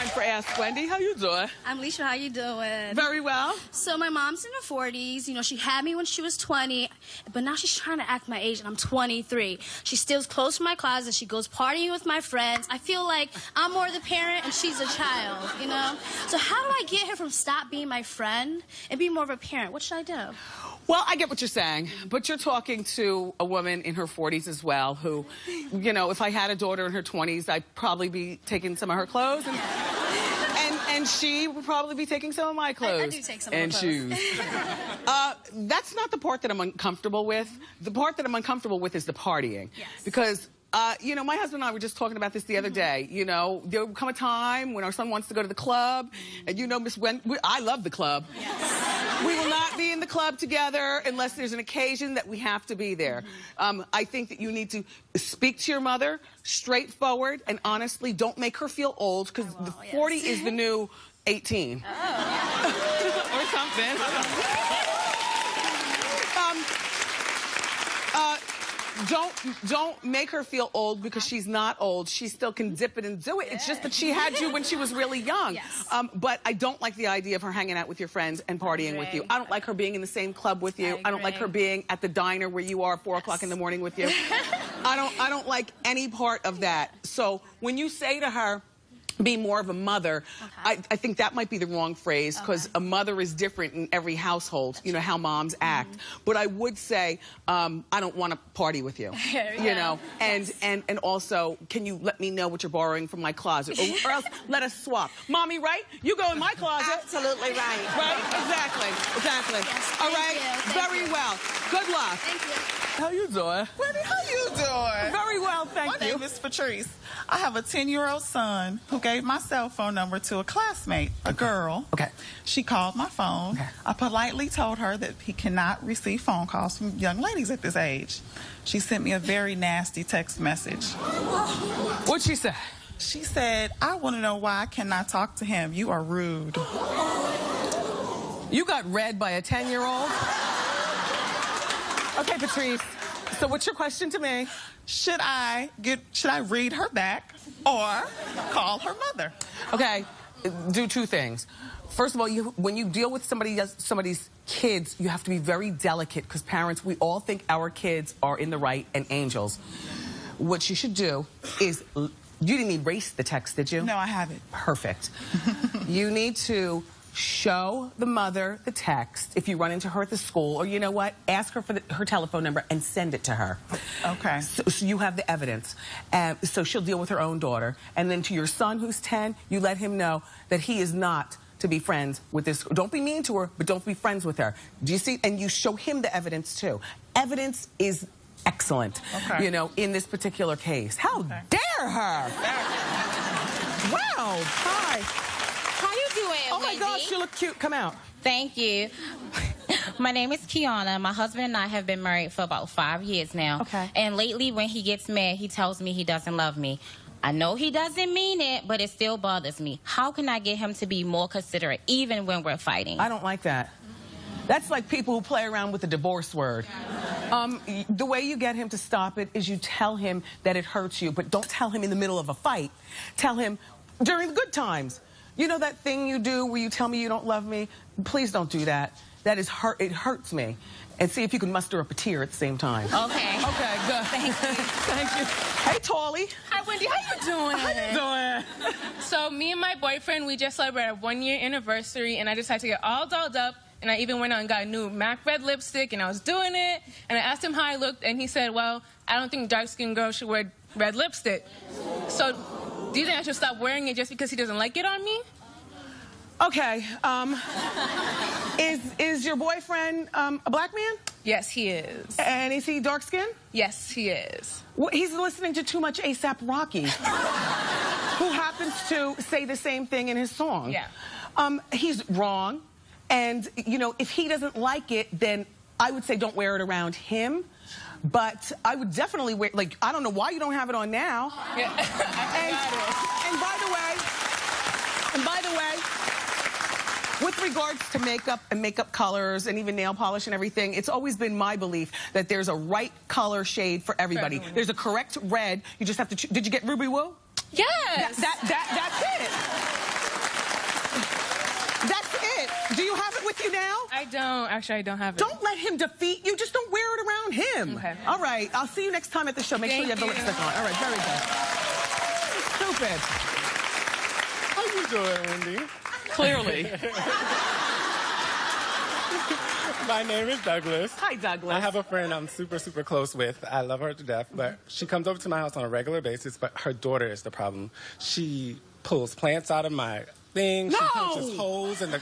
time for Ask Wendy. How you doing? I'm Leisha. How you doing? Very well. So my mom's in her 40s. You know, she had me when she was 20, but now she's trying to act my age, and I'm 23. She steals clothes from my closet. She goes partying with my friends. I feel like I'm more the parent and she's a child, you know? So how do I get her from stop being my friend and be more of a parent? What should I do? Well, I get what you're saying, but you're talking to a woman in her 40s as well who, you know, if I had a daughter in her 20s, I'd probably be taking some of her clothes, and she would probably be taking some of my clothes. I do take some of her and clothes. shoes. That's not the part that I'm uncomfortable with. The part that I'm uncomfortable with is the partying. Yes. Because you know, my husband and I were just talking about this the other day. You know, there will come a time when our son wants to go to the club, and you know, Miss Wendy, I love the club. Yes. We will not be in the club together unless there's an occasion that we have to be there. I think that you need to speak to your mother straightforward and honestly. Don't make her feel old, because the 40 is the new 18. Oh. Or something. Don't make her feel old, because she's not old. She still can dip it and do it. It's just that she had you when she was really young. Yes. But I don't like the idea of her hanging out with your friends and partying with you. I don't like her being in the same club with you. I don't like her being at the diner where you are 4 o'clock in the morning with you. I don't like any part of that. So when you say to her, be more of a mother, I think that might be the wrong phrase, because a mother is different in every household, you know, how moms act. But I would say, I don't want to party with you, you know, and also, can you let me know what you're borrowing from my closet, or else let us swap. Mommy, right? You go in my closet. Absolutely right. Right? Exactly. Yes, All right? Very well. Good luck. Thank you. How you doing? Wendy, how you doing? Very well, thank My you. name is Patrice. I have a 10-year-old son who gave my cell phone number to a classmate, a girl. Okay. She called my phone. Okay. I politely told her that he cannot receive phone calls from young ladies at this age. She sent me a very nasty text message. What'd she say? She said, I want to know why I cannot talk to him. You are rude. You got read by a 10-year-old? Okay, Patrice. So what's your question to me? Should I read her back or call her mother? Okay, do two things. First of all, when you deal with somebody's kids, you have to be very delicate, because parents, we all think our kids are in the right and angels. What you should do is, you didn't erase the text, did you? No, I haven't. Perfect. You need to show the mother the text if you run into her at the school, or you know what, ask her for her telephone number and send it to her. Okay. So you have the evidence. So she'll deal with her own daughter. And then to your son, who's 10, you let him know that he is not to be friends with this. Don't be mean to her, but don't be friends with her. Do you see? And you show him the evidence too. Evidence is excellent, you know, in this particular case. How dare her? Wow. Hi. How you doing, Oh my Wendy? gosh, you look cute. Come out. Thank you. My name is Kiana. My husband and I have been married for about 5 years now. Okay. And lately, when he gets mad, he tells me he doesn't love me. I know he doesn't mean it, but it still bothers me. How can I get him to be more considerate, even when we're fighting? I don't like that. That's like people who play around with the divorce word. The way you get him to stop it is you tell him that it hurts you, but don't tell him in the middle of a fight. Tell him during the good times. You know that thing you do where you tell me you don't love me? Please don't do that. That is it hurts me. And see if you can muster up a tear at the same time. Okay. Okay, good. Thank you. Thank you. Hey, Tawley. Hi, Wendy. How you doing? How you doing? So me and my boyfriend, we just celebrated our 1-year anniversary, and I decided to get all dolled up, and I even went out and got a new MAC red lipstick, and I was doing it, and I asked him how I looked, and he said, well, I don't think dark-skinned girls should wear red lipstick. So do you think I should stop wearing it just because he doesn't like it on me? Okay, is your boyfriend a black man? Yes, he is. And is he dark skinned? Yes, he is. Well, he's listening to too much A$AP Rocky, who happens to say the same thing in his song. Yeah. He's wrong, and you know, if he doesn't like it, then I would say don't wear it around him. But I would definitely wear, like, I don't know why you don't have it on now. Yeah. And by the way, with regards to makeup and makeup colors and even nail polish and everything, it's always been my belief that there's a right color shade for everybody. There's a correct red. You just have to. Did you get Ruby Woo? Yes. That's it. don't. Actually, I don't have it. Don't let him defeat you. Just don't wear it around him. Okay. All right. I'll see you next time at the show. Make sure you have the lipstick on. All right. Very good. Stupid. How you doing, Wendy? Clearly. My name is Douglas. Hi, Douglas. I have a friend I'm super, super close with. I love her to death, but she comes over to my house on a regular basis, but her daughter is the problem. She pulls plants out of my thing. No! She punches holes in the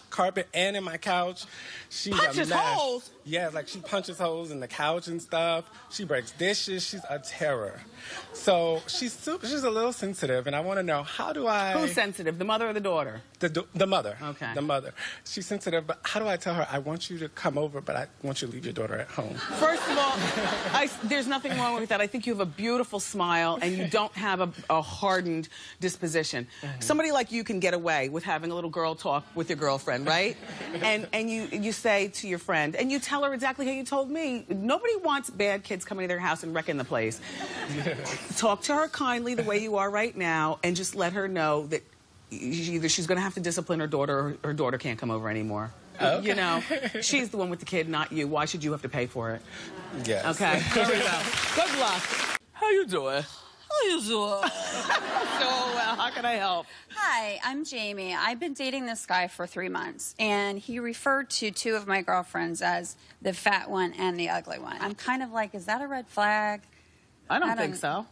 carpet and in my couch. She's Punches a mess. holes? Yeah, like she punches holes in the couch and stuff. She breaks dishes. She's a terror. So she's a little sensitive, and I want to know, how do I... Who's sensitive, the mother or the daughter? The mother. Okay. The mother. She's sensitive, but how do I tell her, I want you to come over, but I want you to leave your daughter at home? First of all, there's nothing wrong with that. I think you have a beautiful smile, and you don't have a hardened disposition. Somebody like you can get away with having a little girl talk with your girlfriend, right? And you say to your friend, and you tell her exactly how you told me, nobody wants bad kids coming to their house and wrecking the place. Talk to her kindly the way you are right now, and just let her know that either she's going to have to discipline her daughter, or her daughter can't come over anymore. Okay. You know, she's the one with the kid, not you. Why should you have to pay for it? Yes. Okay, there we go. Good luck. How you doing? How you doing? So well. How can I help? Hi, I'm Jamie. I've been dating this guy for 3 months, and he referred to 2 of my girlfriends as the fat one and the ugly one. I'm kind of like, is that a red flag? I don't think so.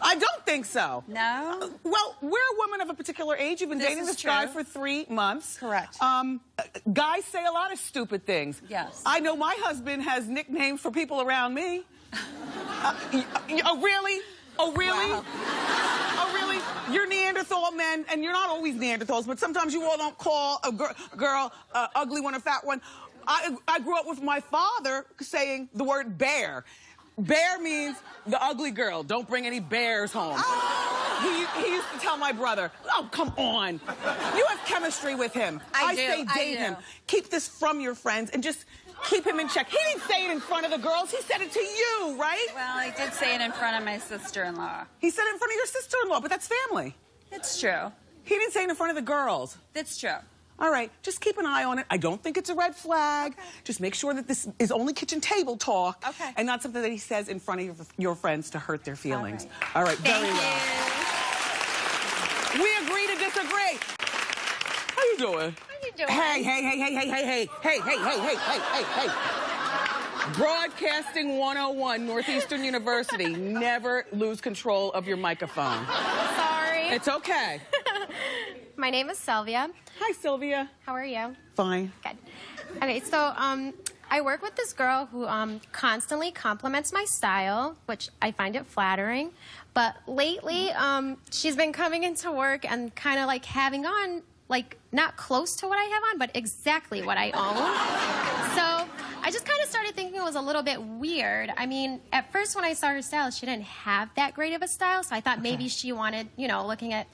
I don't think so. No? Well, we're a woman of a particular age. You've been This dating is this guy true. for 3 months. Correct. Guys say a lot of stupid things. Yes. I know my husband has nicknames for people around me. Oh, really? Oh, really? Wow. Oh, really? You're Neanderthal men, and you're not always Neanderthals, but sometimes you all don't call a girl ugly one or fat one. I grew up with my father saying the word bear. Bear means the ugly girl. Don't bring any bears home. Oh. He used to tell my brother, oh, come on. You have chemistry with him. I say date him. Keep this from your friends and just keep him in check. He didn't say it in front of the girls. He said it to you, right? Well, I did say it in front of my sister-in-law. He said it in front of your sister-in-law, but that's family. It's true. He didn't say it in front of the girls. That's true. All right, just keep an eye on it. I don't think it's a red flag. Okay. Just make sure that this is only kitchen table talk. Okay. And not something that he says in front of your friends to hurt their feelings. All right. All right, very Thank well. We agree to disagree. How you doing? How you doing? Hey. Broadcasting 101, Northeastern University. Never lose control of your microphone. Sorry. It's okay. My name is Sylvia. Hi, Sylvia. How are you? Fine. Good. Okay, so I work with this girl who constantly compliments my style, which I find it flattering. But lately, she's been coming into work and kind of like having on, like, not close to what I have on, but exactly what I own. So I just kind of started thinking it was a little bit weird. I mean, at first when I saw her style, she didn't have that great of a style, so I thought maybe she wanted, you know, looking at...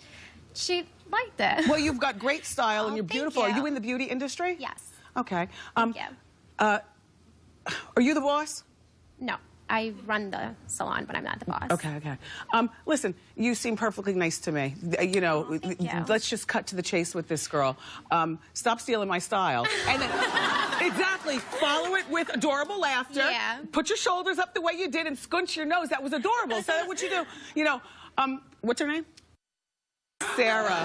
She liked it. Well, you've got great style and you're beautiful. You. Are you in the beauty industry? Yes. Okay. Thank you. Are you the boss? No, I run the salon, but I'm not the boss. Okay. Listen, you seem perfectly nice to me. You know, thank you. Let's just cut to the chase with this girl. Stop stealing my style. And then, exactly, follow it with adorable laughter. Yeah. Put your shoulders up the way you did and scunch your nose. That was adorable. So that's what you do. You know, what's her name? Sarah.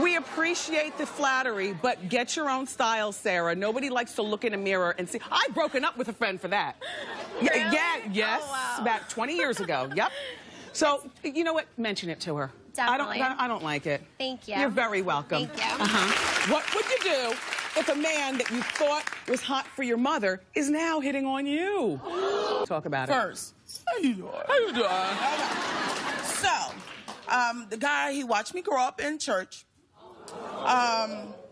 We appreciate the flattery, but get your own style, Sarah. Nobody likes to look in a mirror and see. I've broken up with a friend for that. Really? Yes, Oh, wow. about 20 years ago. Yep. So, you know what? Mention it to her. Definitely. I don't like it. Thank you. You're very welcome. Thank you. What would you do if a man that you thought was hot for your mother is now hitting on you? Talk about it. First, how you doing? How you doing? So, the guy, he watched me grow up in church.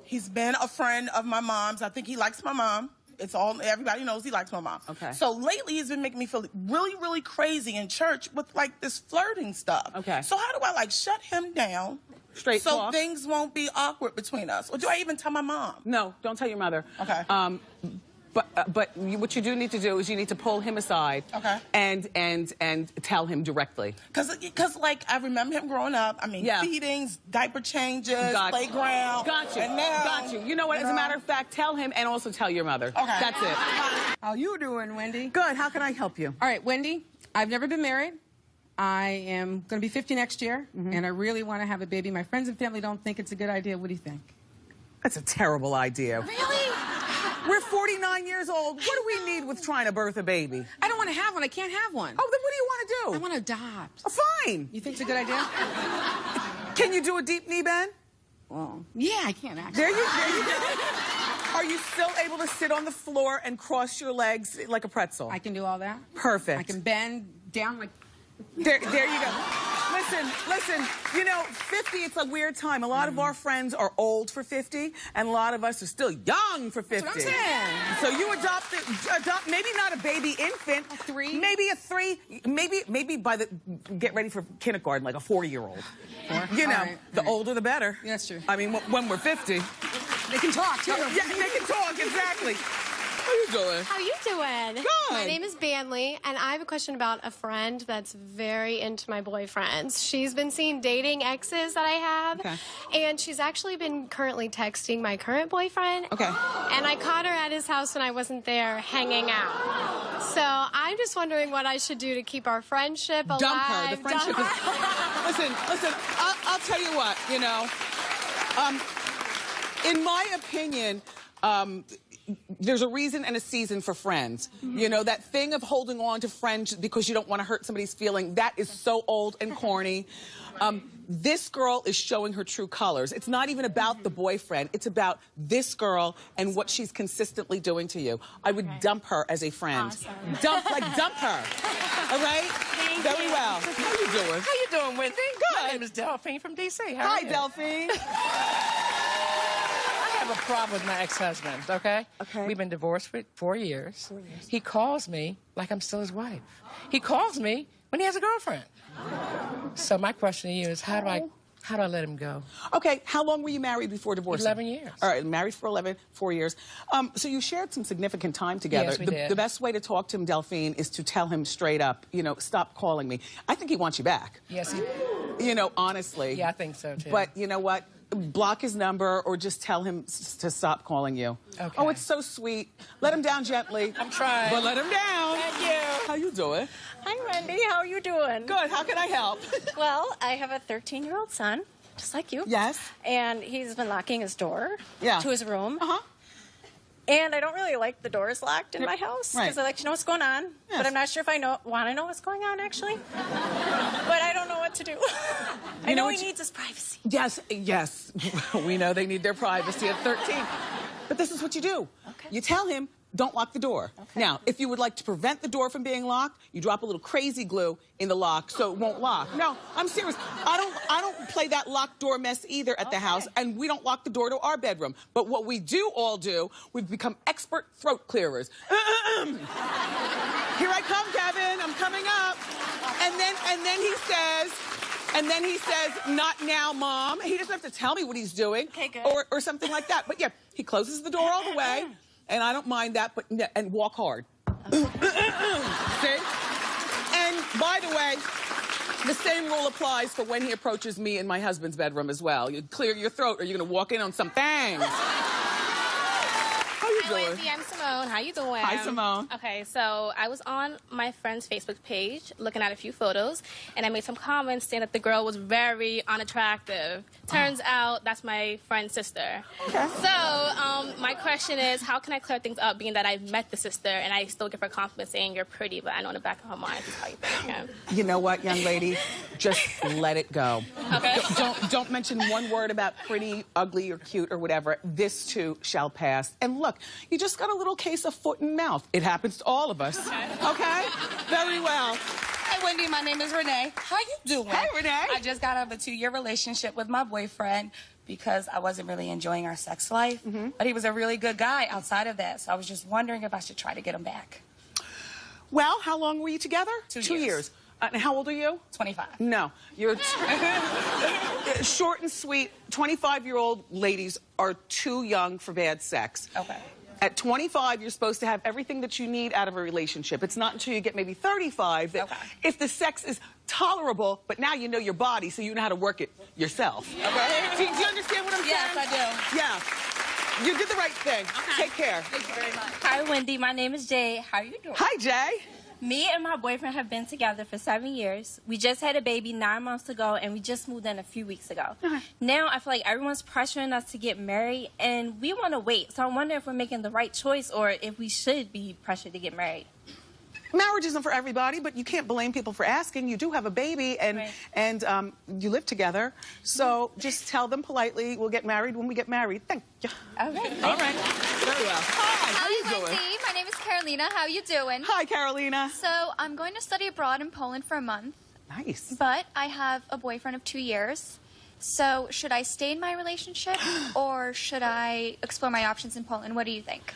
He's been a friend of my mom's. I think he likes my mom. Everybody knows he likes my mom. Okay. So lately he's been making me feel really, really crazy in church with like this flirting stuff. Okay. So how do I like shut him down? Straight so talk. things won't be awkward between us? Or do I even tell my mom? No, don't tell your mother. Okay. But what you do need to do is you need to pull him aside. Okay. And tell him directly. Because like, I remember him growing up. I mean, feedings, diaper changes, playground. Got you. And now, Got you. You know what? As a matter of fact, tell him and also tell your mother. Okay. That's it. How you doing, Wendy? Good. How can I help you? All right, Wendy, I've never been married. I am going to be 50 next year, and I really want to have a baby. My friends and family don't think it's a good idea. What do you think? That's a terrible idea. Really? We're 49 years old. What do we need with trying to birth a baby? I don't want to have one. I can't have one. Oh, then what do you want to do? I want to adopt. Oh, fine. You think it's a good idea? Can you do a deep knee bend? Well, yeah, I can actually. There you go. Are you still able to sit on the floor and cross your legs like a pretzel? I can do all that. Perfect. I can bend down like... There you go. Listen, you know, 50, it's a weird time. A lot of our friends are old for 50, and a lot of us are still young for 50. That's what I'm saying. So you adopt maybe not a baby infant. A 3? Maybe a 3. Maybe get ready for kindergarten, like a 4-year-old. 4? You know, right, the older the better. Yeah, that's true. I mean, when we're 50. They can talk, too. Yeah, they can talk, exactly. How you doing? How you doing? Good. My name is Banley, and I have a question about a friend that's very into my boyfriends. She's been seeing dating exes that I have, and she's actually been currently texting my current boyfriend. Okay. And I caught her at his house when I wasn't there hanging out. So I'm just wondering what I should do to keep our friendship alive. Dump her. The friendship is... Listen, I'll tell you what, you know. In my opinion, there's a reason and a season for friends. You know, that thing of holding on to friends because you don't want to hurt somebody's feeling, that is so old and corny. This girl is showing her true colors. It's not even about the boyfriend. It's about this girl and what she's consistently doing to you. I would dump her as a friend. Awesome. Dump her. All right? Very well. How you doing? How you doing, Wendy? Good. My name is Delphine from D.C. How Hi, are you? Delphine. I have a problem with my ex-husband, okay? Okay. We've been divorced for 4 years. He calls me like I'm still his wife. He calls me when he has a girlfriend. So my question to you is, how do I let him go? Okay, how long were you married before divorcing? 11 years. All right, married for 4 years. So you shared some significant time together. Yes, we did. The best way to talk to him, Delphine, is to tell him straight up, you know, stop calling me. I think he wants you back. Yes, he... You know, honestly. Yeah, I think so, too. But you know what? Block his number or just tell him to stop calling you. Okay. Oh, it's so sweet. Let him down gently. I'm trying. But let him down. Thank you. How you doing? Hi, Wendy. How are you doing? Good. How can I help? Well, I have a 13-year-old son, just like you. Yes. And he's been locking his door to his room. Uh-huh. And I don't really like the doors locked in my house because I like to know what's going on. Yes. But I'm not sure if I want to know what's going on, actually. But I don't know what to do. I know he needs his privacy. Yes. We know they need their privacy at 13. But this is what you do. Okay. You tell him, don't lock the door. Okay. Now, if you would like to prevent the door from being locked, you drop a little crazy glue in the lock so it won't lock. No, I'm serious. I don't play that locked door mess either at the house, and we don't lock the door to our bedroom. But what we do all do, we've become expert throat clearers. Here I come, Kevin. I'm coming up. And then he says, not now, Mom. He doesn't have to tell me what he's doing. Okay, good. Or something like that. But yeah, he closes the door all the way. And I don't mind that, and walk hard. See? And by the way, the same rule applies for when he approaches me in my husband's bedroom as well. You clear your throat or you're gonna walk in on some things. How you Hi, doing? Wendy. I'm Simone. How you doing? Hi, Simone. Okay, so I was on my friend's Facebook page looking at a few photos, and I made some comments saying that the girl was very unattractive. Turns out that's my friend's sister. Okay. So my question is, how can I clear things up, being that I've met the sister and I still give her compliments saying you're pretty, but I know in the back of her mind she's how you think. You know what, young lady? Just let it go. Okay. Don't mention one word about pretty, ugly, or cute, or whatever. This too shall pass. And look, you just got a little case of foot and mouth. It happens to all of us. Okay? Very well. Hi, Wendy. My name is Renee. How you doing? Hey, Renee. I just got out of a 2-year relationship with my boyfriend because I wasn't really enjoying our sex life. But he was a really good guy outside of that, so I was just wondering if I should try to get him back. Well, how long were you together? 2 years. And how old are you? 25. No. You're short and sweet. 25-year-old ladies are too young for bad sex. Okay. At 25, you're supposed to have everything that you need out of a relationship. It's not until you get maybe 35 that if the sex is tolerable, but now you know your body, so you know how to work it yourself. Okay? Do you understand what I'm saying? Yes, I do. Yeah. You did the right thing. Okay. Take care. Thank you very much. Hi, Wendy. My name is Jay. How are you doing? Hi, Jay. Me and my boyfriend have been together for 7 years. We just had a baby 9 months ago, and we just moved in a few weeks ago. Now, I feel like everyone's pressuring us to get married, and we want to wait. So I'm wondering if we're making the right choice or if we should be pressured to get married. Marriage isn't for everybody, but you can't blame people for asking. You do have a baby, and you live together. So just tell them politely, we'll get married when we get married. Thank you. All right. All right. Very well. Hi, how you doing? Wendy. My name is Carolina. How you doing? Hi, Carolina. So I'm going to study abroad in Poland for a month. Nice. But I have a boyfriend of 2 years. So should I stay in my relationship or should I explore my options in Poland? What do you think?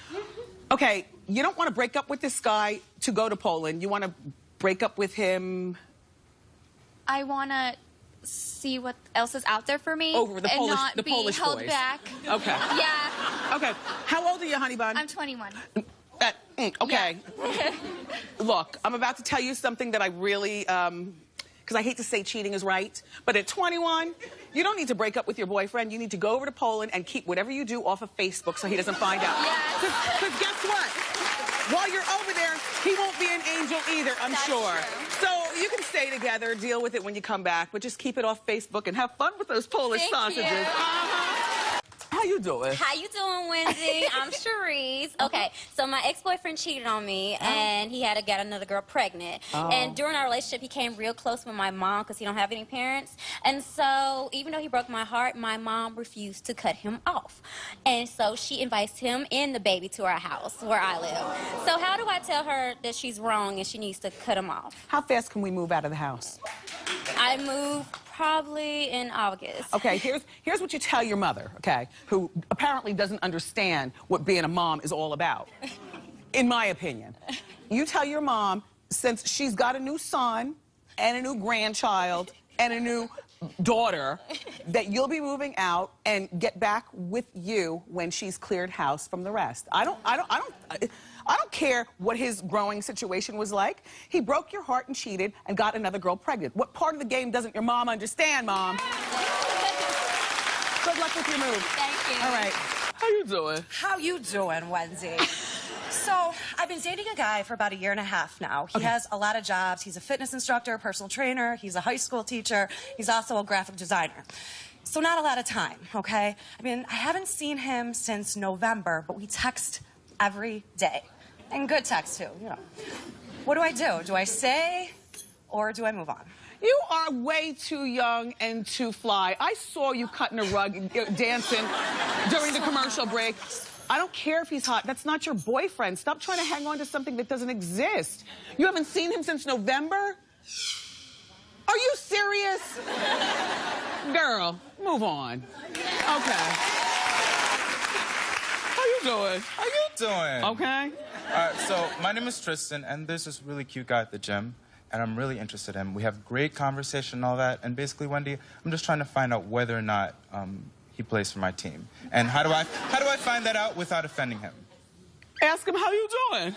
Okay, you don't want to break up with this guy to go to Poland. You want to break up with him... I want to see what else is out there for me over the and Polish, not the be Polish held boys. back. Okay. Yeah. Okay. How old are you, honey bun? I'm 21. Okay. Yeah. Look, I'm about to tell you something that I really, because I hate to say cheating is right, but at 21, you don't need to break up with your boyfriend. You need to go over to Poland and keep whatever you do off of Facebook so he doesn't find out. Because guess what? While you're over there, he won't be an angel either, I'm sure. So you can stay together, deal with it when you come back, but just keep it off Facebook and have fun with those Polish sausages. How you doing? How you doing, Wendy? I'm Cherise. Okay, so my ex-boyfriend cheated on me, and he had to get another girl pregnant. And during our relationship, he came real close with my mom because he don't have any parents. And so even though he broke my heart, my mom refused to cut him off. And so she invites him and the baby to our house where I live. So how do I tell her that she's wrong and she needs to cut him off? How fast can we move out of the house? I move probably in August. Okay, here's what you tell your mother, okay, who apparently doesn't understand what being a mom is all about, in my opinion. You tell your mom, since she's got a new son and a new grandchild and a new daughter, that you'll be moving out and get back with you when she's cleared house from the rest. I don't care what his growing situation was like. He broke your heart and cheated and got another girl pregnant. What part of the game doesn't your mom understand, Mom? Good luck with your move. Thank you. All right. How you doing? How you doing, Wendy? So, I've been dating a guy for about 1.5 years now. He has a lot of jobs. He's a fitness instructor, personal trainer. He's a high school teacher. He's also a graphic designer. So not a lot of time, okay? I mean, I haven't seen him since November, but we text every day. And good text, too, you know. What do I do? Do I stay or do I move on? You are way too young and too fly. I saw you cutting a rug and dancing during the commercial break. I don't care if he's hot. That's not your boyfriend. Stop trying to hang on to something that doesn't exist. You haven't seen him since November? Are you serious? Girl, move on. Okay. How you doing? How you doing? Okay. So my name is Tristan, and there's this really cute guy at the gym, and I'm really interested in him. We have great conversation and all that, and basically, Wendy, I'm just trying to find out whether or not he plays for my team. And how do I find that out without offending him? Ask him how you doing.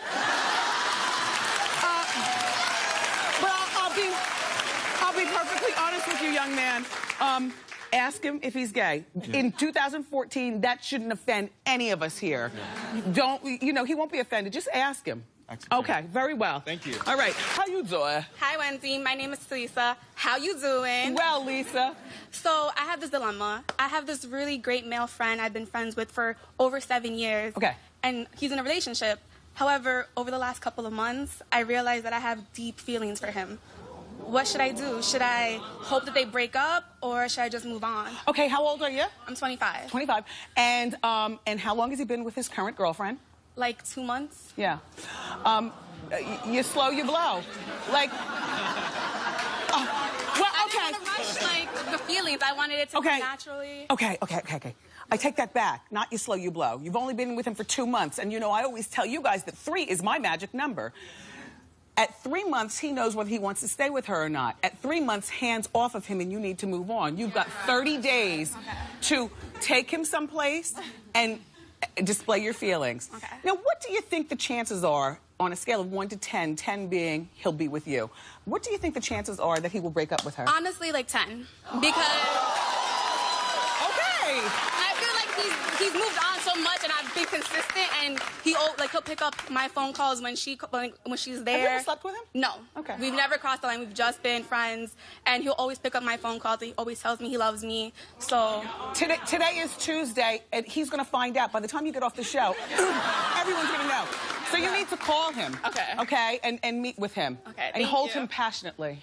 But I'll be perfectly honest with you, young man. Ask him if he's gay. In 2014, that shouldn't offend any of us here. He won't be offended. Just ask him. Okay, very well. Thank you. All right, how you doing? Hi, Wendy. My name is Lisa. How you doing? Well, Lisa. So I have this dilemma. I have this really great male friend I've been friends with for over 7 years. Okay. And he's in a relationship. However, over the last couple of months, I realized that I have deep feelings for him. What should I do? Should I hope that they break up, or should I just move on? Okay, how old are you? I'm 25. 25. And how long has he been with his current girlfriend? Like 2 months. Yeah. You slow, you blow. Like, well, okay. I didn't want to rush, the feelings. I wanted it to come naturally. Okay. I take that back. Not you slow, you blow. You've only been with him for 2 months, and I always tell you guys that 3 is my magic number. At 3 months, he knows whether he wants to stay with her or not. At 3 months, hands off of him, and you need to move on. You've got 30 days to take him someplace and Display your feelings. Okay. Now, what do you think the chances are, on a scale of 1 to 10, 10 being he'll be with you, what do you think the chances are that he will break up with her? Honestly, like 10. Because... Okay. I feel like he's moved on so much, and I've been consistent, and he'll pick up my phone calls when she's there. Have you ever slept with him? No. Okay. We've never crossed the line. We've just been friends, and he'll always pick up my phone calls. He always tells me he loves me. So today is Tuesday, and he's going to find out. By the time you get off the show, everyone's going to know. So you need to call him. Okay. Okay, and meet with him. Okay. And hold him passionately.